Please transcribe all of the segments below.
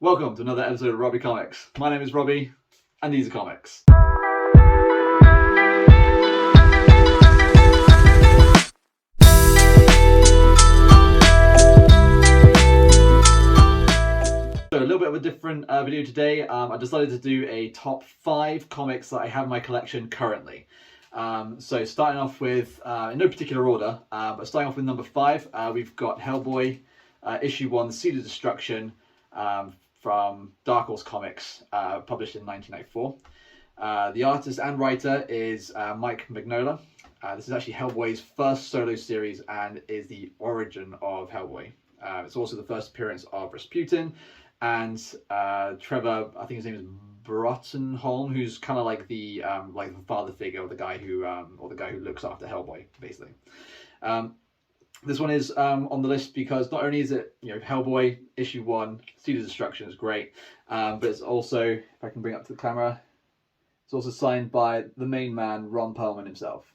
Welcome to another episode of Robbie Comics. My name is Robbie, and these are comics. So a little bit of a different video today. I decided to do a top 5 comics that I have in my collection currently. So starting off with, in no particular order, but starting off with number 5, we've got Hellboy, issue 1, The Seed of Destruction, from Dark Horse Comics, published in 1994. The artist and writer is Mike Mignola. This is actually Hellboy's first solo series and is the origin of Hellboy. It's also the first appearance of Rasputin and Trevor, I think his name is Brottenholm, who's kind of like the father figure of the guy who looks after Hellboy, basically. This one is on the list because not only is it, Hellboy issue 1, Seed of Destruction is great, but it's also, if I can bring it up to the camera, it's also signed by the main man, Ron Perlman himself.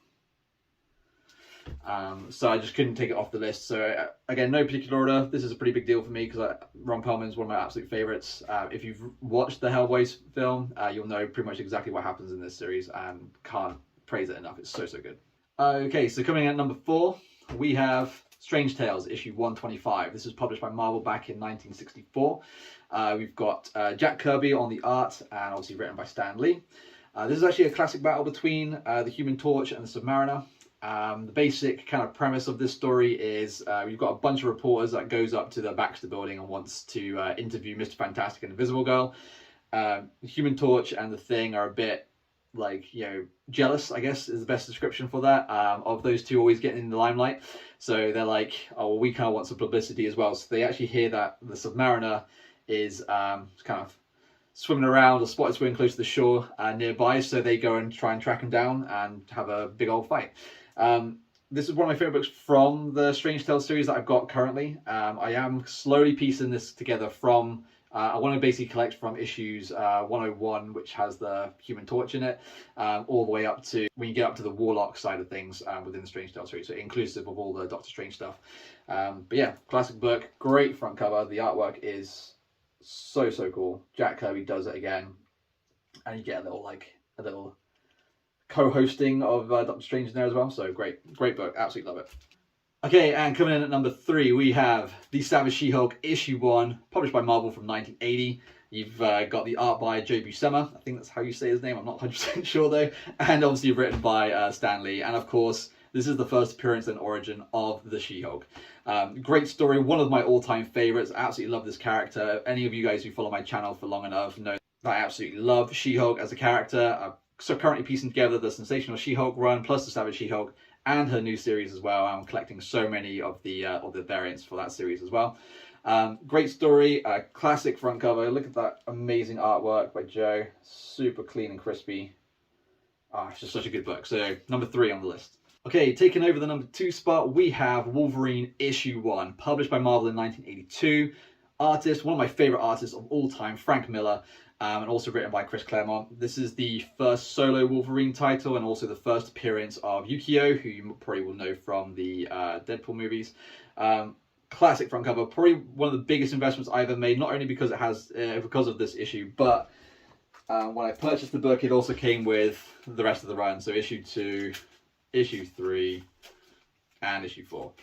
So I just couldn't take it off the list. So again, no particular order. This is a pretty big deal for me because Ron Perlman is one of my absolute favorites. If you've watched the Hellboy film, you'll know pretty much exactly what happens in this series and can't praise it enough. It's so good. Okay, so coming in at number 4. We have Strange Tales, issue 125. This was published by Marvel back in 1964. We've got Jack Kirby on the art and obviously written by Stan Lee. This is actually a classic battle between the Human Torch and the Submariner. The basic kind of premise of this story is you've got a bunch of reporters that goes up to the Baxter building and wants to interview Mr. Fantastic and Invisible Girl. The Human Torch and the Thing are a bit jealous, I guess is the best description for that, of those two always getting in the limelight. So they're like, oh, well, we kind of want some publicity as well. So they actually hear that the Submariner is kind of swimming around or spotted swimming close to the shore nearby. So they go and try and track him down and have a big old fight. This is one of my favorite books from the Strange Tales series that I've got currently. I am slowly piecing this together from I want to basically collect from issues 101, which has the Human Torch in it, all the way up to when you get up to the Warlock side of things within the Strange Tales series, so inclusive of all the Doctor Strange stuff. But yeah, classic book, great front cover. The artwork is so cool. Jack Kirby does it again, and you get a little co-hosting of Doctor Strange in there as well. So great book, absolutely love it. Okay, and coming in at number 3, we have The Savage She-Hulk, issue 1, published by Marvel from 1980. You've got the art by Joe Buscema, I think that's how you say his name, I'm not 100% sure though, and obviously written by Stan Lee. And of course, this is the first appearance and origin of the She-Hulk. Great story, one of my all-time favorites. I absolutely love this character. Any of you guys who follow my channel for long enough know that I absolutely love She-Hulk as a character. So currently piecing together the Sensational She-Hulk run plus the Savage She-Hulk and her new series as well. I'm collecting so many of the variants for that series as well. Great story, classic front cover. Look at that amazing artwork by Joe. Super clean and crispy. It's just such a good book. So number 3 on the list. Okay, taking over the number 2 spot, we have Wolverine issue 1, published by Marvel in 1982. Artist, one of my favorite artists of all time, Frank Miller. And also written by Chris Claremont. This is the first solo Wolverine title and also the first appearance of Yukio, who you probably will know from the Deadpool movies. Classic front cover, probably one of the biggest investments I ever made, not only because it has because of this issue, but when I purchased the book, it also came with the rest of the run. So issue 2, issue 3, and issue 4.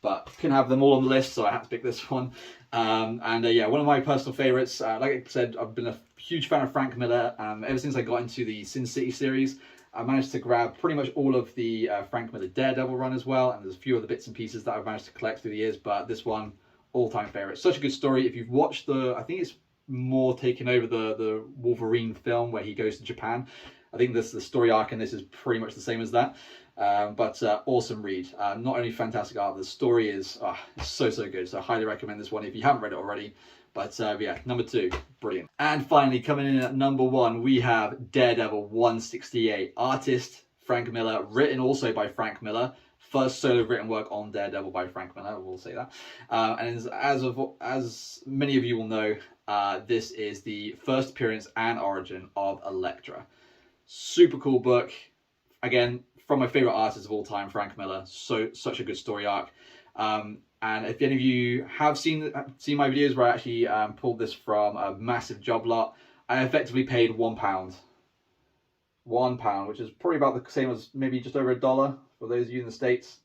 But couldn't have them all on the list, so I had to pick this one. Yeah, one of my personal favourites. Like I said, I've been a huge fan of Frank Miller ever since I got into the Sin City series. I managed to grab pretty much all of the Frank Miller Daredevil run as well, and there's a few other bits and pieces that I've managed to collect through the years, but this one, all-time favourite. Such a good story. If you've watched I think it's more taking over the Wolverine film where he goes to Japan. I think the story arc in this is pretty much the same as that. But awesome read. Not only fantastic art, the story is so good. So I highly recommend this one if you haven't read it already. But yeah, number 2, brilliant. And finally, coming in at number 1, we have Daredevil 168. Artist Frank Miller, written also by Frank Miller. First solo written work on Daredevil by Frank Miller, we'll say that. And as many of you will know, this is the first appearance and origin of Elektra. Super cool book. Again, from my favorite artists of all time, Frank Miller. Such a good story arc. And if any of you have seen my videos where I actually pulled this from a massive job lot, I effectively paid £1. £1, which is probably about the same as maybe just over $1 for those of you in the States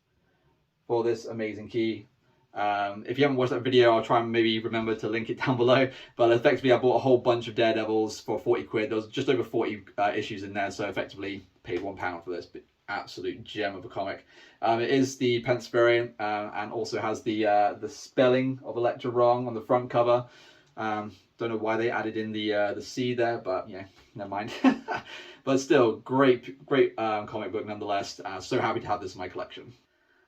for this amazing key. If you haven't watched that video, I'll try and maybe remember to link it down below. But effectively, I bought a whole bunch of Daredevils for 40 quid. There was just over 40 issues in there, so effectively paid £1 for this. But absolute gem of a comic. It is the pence variant, and also has the spelling of Elektra wrong on the front cover. Don't know why they added in the C there, but yeah, never mind. But still, great comic book nonetheless. So happy to have this in my collection.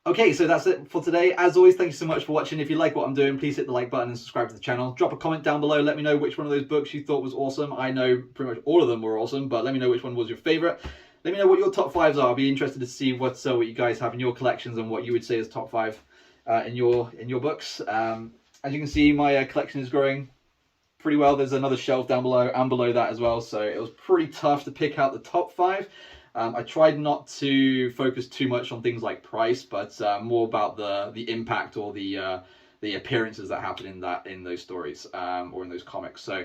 Okay, so that's it for today. As always, thank you so much for watching. If you like what I'm doing, please hit the like button and subscribe to the channel. Drop a comment down below. Let me know which one of those books you thought was awesome. I know pretty much all of them were awesome, but let me know which one was your favorite. Let me know what your top 5s are. I'll be interested to see what you guys have in your collections and what you would say is top 5 in your books. As you can see, my collection is growing pretty well. There's another shelf down below and below that as well, so it was pretty tough to pick out the top 5. I tried not to focus too much on things like price, but more about the impact or the appearances that happen in those stories or in those comics. So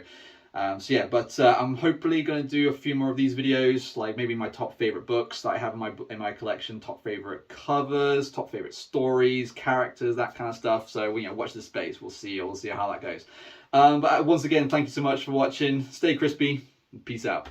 yeah, but I'm hopefully going to do a few more of these videos, like maybe my top favorite books that I have in my collection, top favorite covers, top favorite stories, characters, that kind of stuff. So watch this space. We'll see how that goes. But once again, thank you so much for watching. Stay crispy. Peace out.